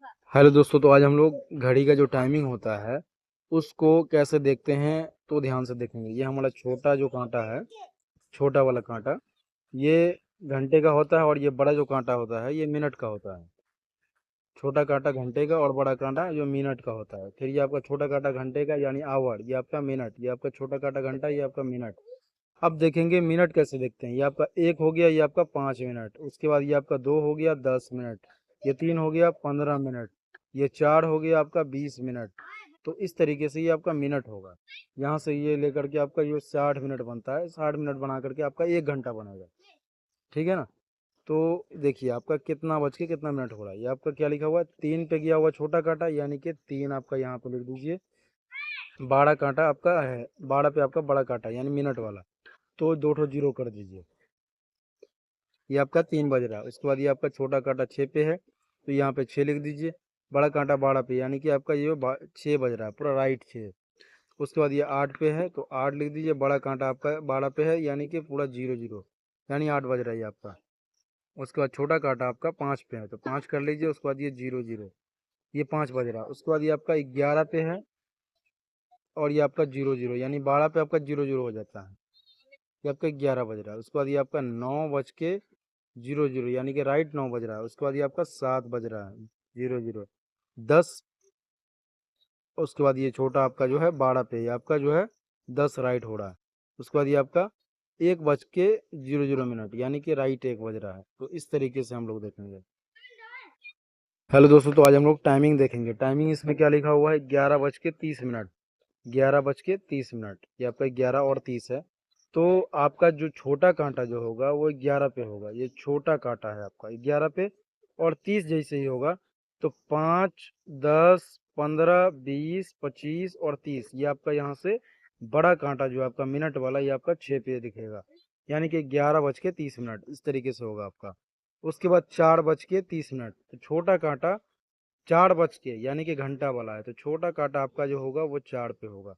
Hello दोस्तों, तो आज हम लोग घड़ी का जो टाइमिंग होता है उसको कैसे देखते हैं, तो ध्यान से देखेंगे। ये हमारा छोटा जो कांटा है, छोटा वाला कांटा, ये घंटे का होता है और ये बड़ा जो कांटा होता है ये मिनट का होता है। छोटा कांटा घंटे का और बड़ा कांटा जो मिनट का होता है। फिर ये आपका छोटा कांटा घंटे का यानी आवर, ये आपका मिनट, ये आपका छोटा कांटा घंटा, ये आपका मिनट। अब देखेंगे मिनट कैसे देखते हैं। ये आपका एक हो गया, ये आपका 5 मिनट। उसके बाद ये आपका दो हो गया 10 मिनट, ये तीन हो गया 15 मिनट, ये चार हो गया आपका 20 मिनट। तो इस तरीके से ये आपका मिनट होगा। यहाँ से ये लेकर के आपका ये 60 मिनट बनता है। 60 मिनट बना करके आपका 1 घंटा बनेगा। ठीक है ना। तो देखिए आपका कितना बज के कितना मिनट हो रहा है। ये आपका क्या लिखा हुआ है, 3 पे गया हुआ छोटा कांटा यानी कि 3 आपका यहाँ पे लिख दीजिए। 12 कांटा आपका है, 12 पे आपका बड़ा कांटा यानी मिनट वाला, तो 2 जीरो कर दीजिए। ये आपका 3 बज रहा है। उसके बाद ये आपका छोटा कांटा 6 पे है, तो यहाँ पे 6 लिख दीजिए। बड़ा कांटा 12 पे यानी कि आपका ये 6 बज रहा है, पूरा राइट 6। उसके बाद ये 8 पे है, तो 8 लिख दीजिए। बड़ा कांटा आपका 12 पे है यानी कि पूरा 0 0 यानी 8 बज रहा है ये आपका। उसके बाद छोटा कांटा आपका 5 पे है, तो 5 कर लीजिए। उसके बाद ये 0 0, ये 5 बज रहा है। उसके बाद ये आपका 11 पे है और ये आपका 0 0 यानी 12 पे आपका 0 0 हो जाता है। ये आपका 11 बज रहा है। उसके बाद ये आपका 9 बज के 0 0 यानी कि राइट 9 बज रहा है। उसके बाद ये आपका 7 बज रहा है, 0 0 10। उसके बाद ये छोटा आपका जो है 12 पे, ये आपका जो है 10 राइट हो रहा है। उसके बाद ये आपका 1 बज के 0 0 यानी कि राइट 1 बज रहा है। तो इस तरीके से हम लोग देखेंगे। हेलो दोस्तों, तो आज हम लोग टाइमिंग देखेंगे। टाइमिंग इसमें क्या लिखा हुआ है, 11 बज के 30 मिनट। 11 बज के 30 मिनट, ये आपका 11 और 30 है। तो आपका जो छोटा कांटा जो होगा वो 11 पे होगा। ये छोटा कांटा है आपका 11 पे, और 30 जैसे ही होगा। तो 5, 10, 15, 20, 25 और 30, ये आपका यहाँ से बड़ा कांटा जो है आपका मिनट वाला, ये आपका 6 पे दिखेगा। यानी कि 11 बज के 30 मिनट इस तरीके से होगा आपका। उसके बाद 4 बज के 30 मिनट, तो छोटा कांटा 4 बज के यानी कि घंटा वाला है, तो छोटा कांटा आपका जो होगा वो 4 पे होगा।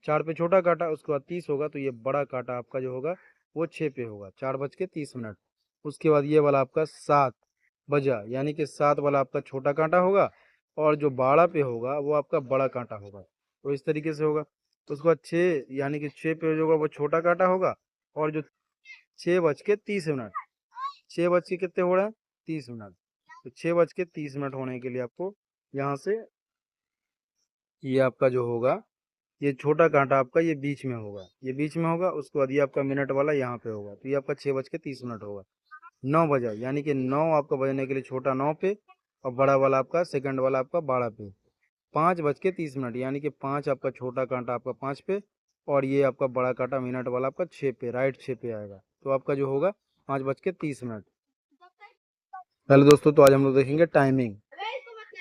4 पे छोटा कांटा, उसके बाद 30 होगा, तो ये बड़ा कांटा आपका जो होगा वो 6 पे होगा। 4 बज के 30 मिनट। उसके बाद ये वाला आपका 7 बजा यानी कि 7 वाला आपका छोटा कांटा होगा, और जो 12 पे होगा वो आपका बड़ा कांटा होगा। तो इस तरीके से होगा। तो उसके बाद 6 यानी कि 6 पे जो होगा वो छोटा कांटा होगा, और जो 6 बज के 30 मिनट, 6 बज के कितने हो रहे हैं, 30 मिनट। तो 6 बज के 30 मिनट होने के लिए आपको यहाँ से ये आपका जो होगा, ये छोटा कांटा आपका ये बीच में होगा, ये बीच में होगा। उसके बाद ये आपका मिनट वाला यहाँ पे होगा, तो ये आपका 6 बज के 30 मिनट होगा। 9 बजा यानी कि 9 आपका बजने के लिए छोटा 9 पे, और बड़ा वाला आपका सेकंड वाला आपका 12 पे। 5 बज के 30 मिनट यानी कि 5 आपका छोटा कांटा आपका 5 पे, और ये आपका बड़ा कांटा मिनट वाला आपका 6 पे, राइट 6 पे आएगा। तो आपका जो होगा 5 बज के 30 मिनट। हेलो दोस्तों, तो आज हम लोग देखेंगे timing.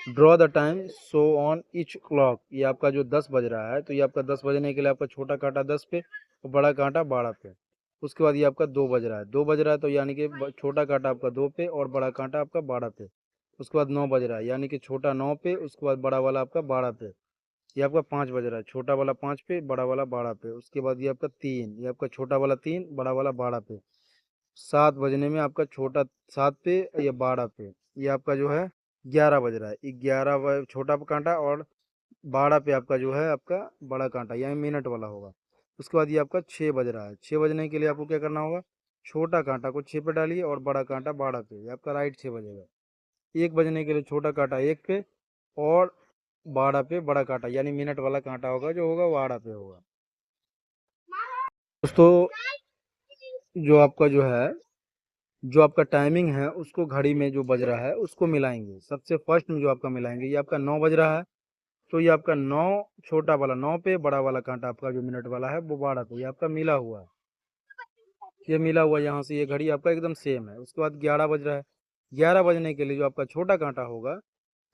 Draw the time show on each clock. ये आपका जो 10 बज रहा है, तो ये आपका 10 बजने के लिए आपका छोटा कांटा 10 पे और बड़ा कांटा 12 पे। उसके बाद ये आपका 2 बज रहा है, 2 बज रहा है, तो यानी कि छोटा कांटा आपका 2 पे और बड़ा कांटा आपका 12 पे। उसके बाद 9 बज रहा है यानी कि छोटा 9 पे, उसके बाद बड़ा वाला आपका 12 पे। ये आपका 5 बज रहा है, छोटा वाला 5 पे, बड़ा वाला 12 पे। उसके बाद ये आपका 3, ये आपका छोटा वाला 3, बड़ा वाला 12 पे। 7 बजने में आपका छोटा 7 पे या 12 पे, ये आपका जो है 11 बज रहा है। 11 छोटा कांटा और 12 पे आपका जो है आपका बड़ा कांटा यानी मिनट वाला होगा। उसके बाद ये आपका 6 बज रहा है। 6 बजने के लिए आपको क्या करना होगा, छोटा कांटा को 6 पे डालिए और बड़ा कांटा 12 पे, ये आपका राइट 6 बजेगा। 1 बजने के लिए छोटा कांटा 1 पे और 12 पे बड़ा कांटा यानी मिनट वाला कांटा होगा जो होगा 12 पे होगा। दोस्तों, जो आपका जो है, जो आपका टाइमिंग है उसको घड़ी में जो बज रहा है उसको मिलाएंगे। सबसे फर्स्ट में जो आपका मिलाएंगे, ये आपका 9 बज रहा है, तो ये आपका 9, छोटा वाला 9 पे, बड़ा वाला कांटा आपका जो मिनट वाला है वो 12 पे, ये आपका मिला हुआ है। ये मिला हुआ यहाँ से ये घड़ी आपका एकदम सेम है। उसके बाद 11 बज रहा है। 11 बजने के लिए जो आपका छोटा कांटा होगा,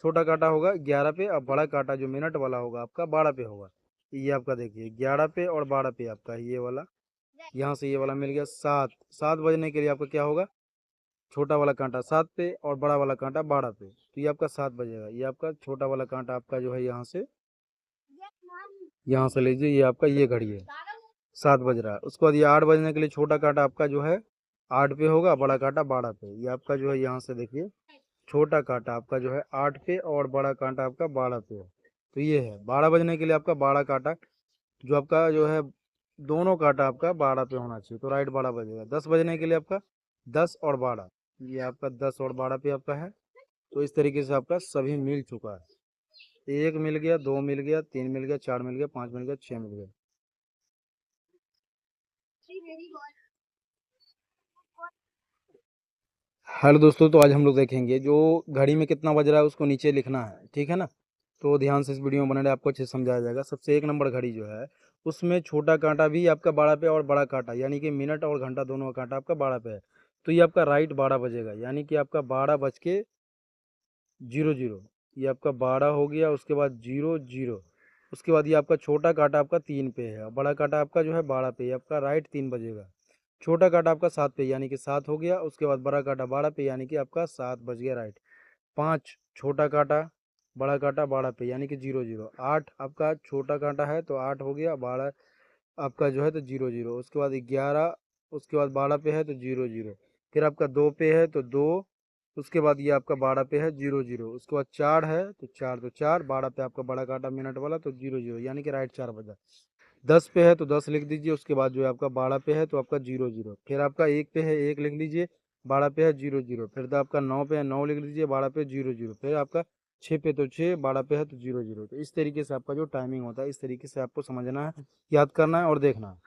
छोटा कांटा होगा 11 पे, और बड़ा कांटा जो मिनट वाला होगा आपका 12 पे होगा। ये आपका देखिए 11 पे और 12 पे आपका ये वाला, यहाँ से ये वाला मिल गया। 7, 7 बजने के लिए आपका क्या होगा, छोटा वाला कांटा 7 पे और बड़ा वाला कांटा 12 पे, तो ये आपका 7 बजेगा। ये आपका छोटा वाला कांटा आपका जो है यहाँ से लीजिए, ये आपका ये घड़ी है 7 बज रहा है। उसके बाद ये 8 बजने के लिए छोटा कांटा आपका जो है 8 पे होगा, बड़ा कांटा 12 पे। ये आपका जो है यहाँ से देखिए छोटा कांटा आपका जो है 8 पे और बड़ा कांटा आपका 12 पे है। तो ये है 12 बजने के लिए आपका 12 कांटा जो आपका जो है दोनों कांटा आपका 12 पे होना चाहिए, तो राइट 12 बजेगा। 10 बजने के लिए आपका 10 और 12, ये आपका 10 और 12 पे आपका है। तो इस तरीके से आपका सभी मिल चुका है। एक मिल गया, दो मिल गया, तीन मिल गया, चार मिल गया, पाँच मिल गया, छः मिल गया। हेलो दोस्तों, तो आज हम लोग देखेंगे जो घड़ी में कितना बज रहा है उसको नीचे लिखना है, ठीक है ना। तो ध्यान से इस वीडियो में बने रहे, आपको अच्छे से समझाया जाएगा। सबसे एक नंबर घड़ी जो है उसमें छोटा कांटा भी आपका 12 पे और बड़ा कांटा यानी कि मिनट और घंटा दोनों का कांटा आपका 12 पे है। तो ये आपका राइट 12 बजेगा, यानी कि आपका 12:00 ये आपका 12 हो गया। उसके बाद 00, उसके बाद ये आपका छोटा कांटा आपका 3 पे है और बड़ा कांटा आपका जो है 12 पे, ये आपका राइट 3 बजेगा। छोटा कांटा आपका 7 पे यानी कि 7 हो गया। उसके बाद बड़ा कांटा 12 पे यानी कि आपका 7 बज गया राइट। 5 छोटा कांटा, बड़ा कांटा 12 पे यानी कि 00। 8 आपका छोटा कांटा है तो 8 हो गया। 12 आपका जो है तो 00। उसके बाद 11, उसके बाद 12 पे है तो 00। फिर आपका 2 पे है तो 2, उसके बाद ये आपका 12 पे है 00। उसके बाद 4 है तो 4, तो 4 12 पे आपका बड़ा कांटा मिनट वाला तो 00 यानी कि राइट 4 बजा। 10 पे है तो 10 लिख दीजिए। उसके बाद जो है आपका 12 पे है तो आपका 00। फिर आपका 1 पे है 1 लिख लीजिए, 12 पे है 00। फिर तो आपका 9 पे है 9 लिख लीजिए, 12 पे 00। फिर आपका 6 पे तो 6, 12 पे है तो 00। तो इस तरीके से आपका जो टाइमिंग होता है इस तरीके से आपको समझना है, याद करना है और देखना है।